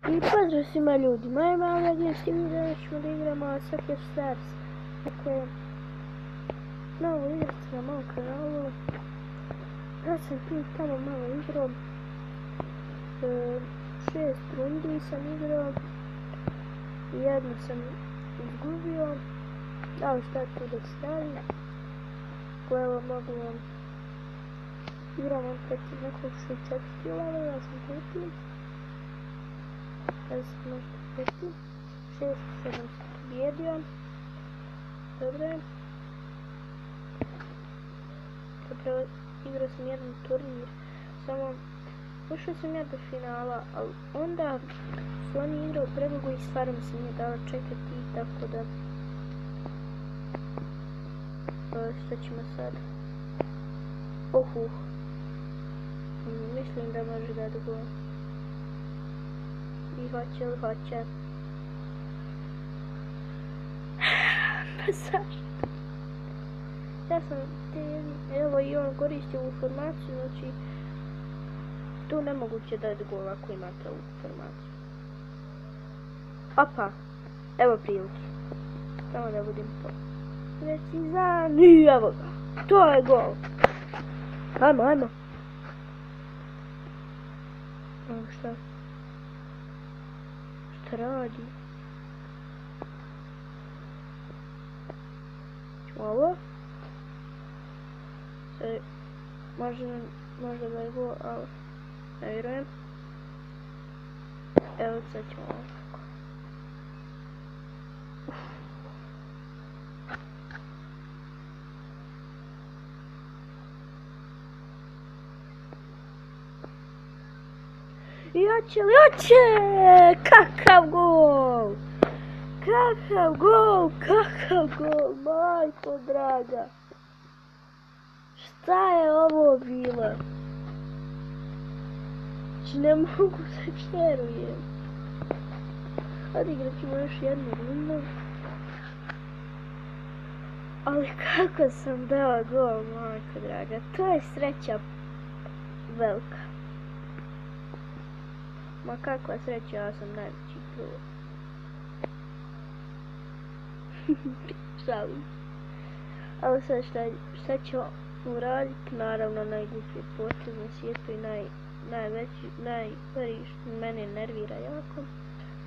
I pozdrav svima ljudima, ja malo radijesti video, da ćemo da igramo Soccer Stars. Dakle, novu igricu na mom kanalu. Ja sam tu tamo malo igrao. 6 rundi sam igrao. Jednu sam izgubio. Ali šta tu da stavim. Evo mogu vam. Igramo protiv nekog 64 level, ja sam kupio. Da se možete peti. 6-7 sam pobjedio. Dobre. Zapravo igrao sam jedan turnir. Samo ušao sam ja do finala, ali onda su oni igrali predugo i stvarno mi se nije dalo čekati i tako da. Šta ćemo sad? Mislim da može da dugo. I hoće li hoće. Pa zašto? Ja sam evo i on koristi ovu formaciju, znači tu nemoguće dati gol ako imate ovu formaciju. Opa, evo prilike. Samo da budem precizan i evo ga. To je gol. Ajmo. Šta? Šta radi? Ovo? Možda da je gol, ali ne vjerujem. Evo sad ćemo ovako. I hoće li hoće! Kakav gol! Kakav gol, majko draga! Šta je ovo bilo? Ne mogu da vjerujem. Odigrat ćemo još jednu rundu. Ali kako sam dao gol, majko draga. To je sreća velika. Ma kakva sreća, ja sam najveći pro. Šalim. Ali sad šta ću uraditi? Naravno najgluplji potez na svijetu i najprvi što mene nervira jako,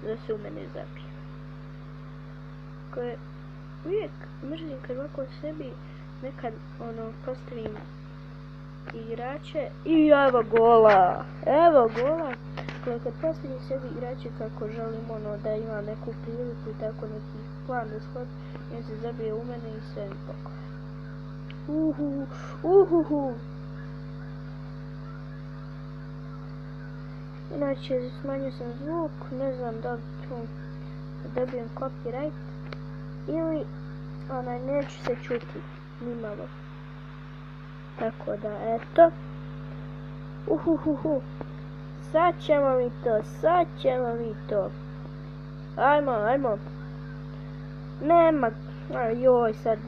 da se u mene zabije. Koje uvijek mrzim kad ovako sebi nekad postavim igrače i evo gola. Kad postavim sebi igrače kako želim da ima neku priliku i tako neki plan da shod, on se zabije u mene i sve mi pokoj. Inače, smanjio sam zvuk, ne znam da li ću dobijem copyright ili neću se čuti nimalo. Tako da, eto. Sad ćemo mi to. Ajmo. Nema, joj sad,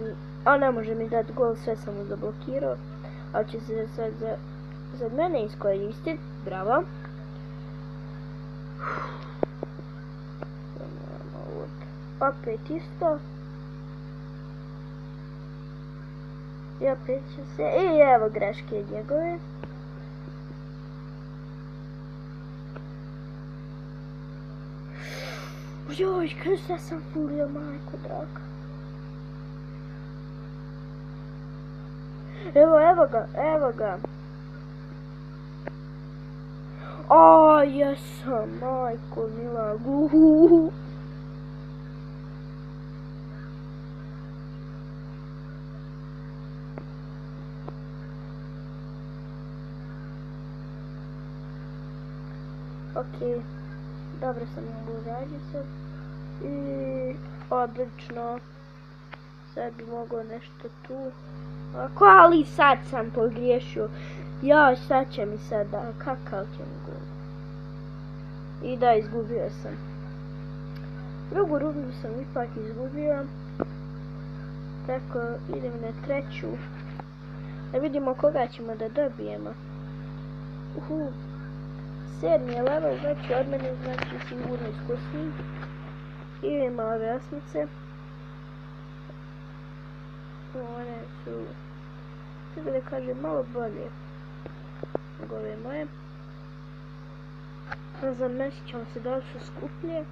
ne može mi dati gol, sve sam mu zablokirao. Ali će se sad za mene iskoristiti, bravo. Opet isto. I opet će se, i evo greške njegove. Joj, kada sam fulio, majko draga. Evo ga. Jesam, majko mila. Ok, dobro sam mogu raditi sad. I odlično. Sad bi mogao nešto tu. Ali sad sam pogriješio. Ja, šta će mi sada? Kakav će mi gol? I da, izgubio sam. Drugu rundu sam ipak izgubio. Tako, idem na treću. Da vidimo koga ćemo da dobijemo. 7. je level, znači od mene znači sigurno iskusniji. I ima ove osmice. One su, tako da kažem, malo bolje nego ove moje. Ne znam, ne sjećam se da li su skuplje.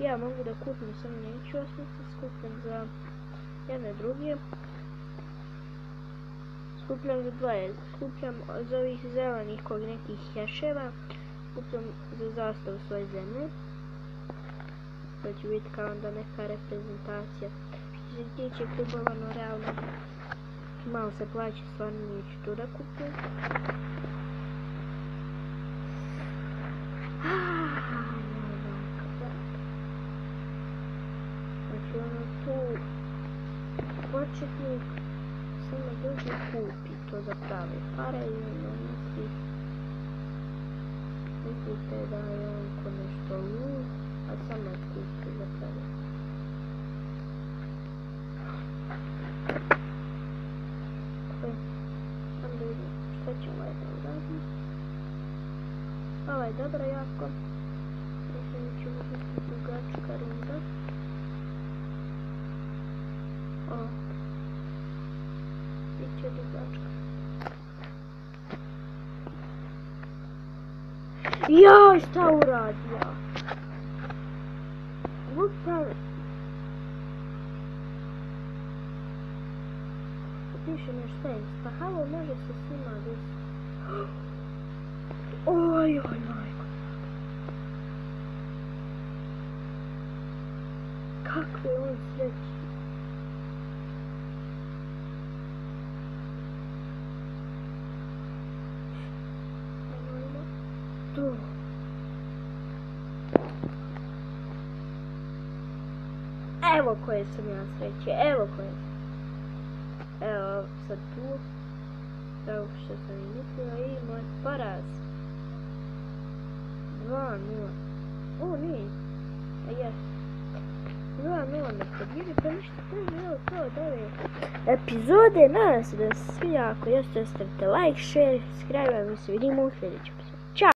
Ja mogu da kupim, samo neću osmice, skupim za jedne druge. Skupljam za dva, skupljam za ovih zelenih kog nekih heševa, skupljam za zastavu svoje zemlje. To će biti kao onda neka reprezentacija. Što se tiče klubova, no realno malo se plaća, stvarno neću to da kupim. Znači ono tu početnik samo dođe kupi to za prave pare i ono mislite da je on ko nešto lud, a samo kupi za prave. Onda vidim šta ćemo ovaj da uradim. Ovo je dobro jako. Mislim da ćemo biti dugačka runda. Biće dugačka. Joj, šta uradio? Upravo. Piše nešto insta. Halo, može se snima desiti. Oj, majko. Kakve on sreći. To. Evo koje sam ja sreće, evo koje sam. Evo sad tu. Evo što sam i mislila i moj poraz. 2-0. O, nije. A jes. 2-0 me pobjedi, pa ništa, to je bilo to od ove epizode. Nadam se da se svi, ako jeste, ostavite like, share, subscribe, a mi se vidimo u sljedećem.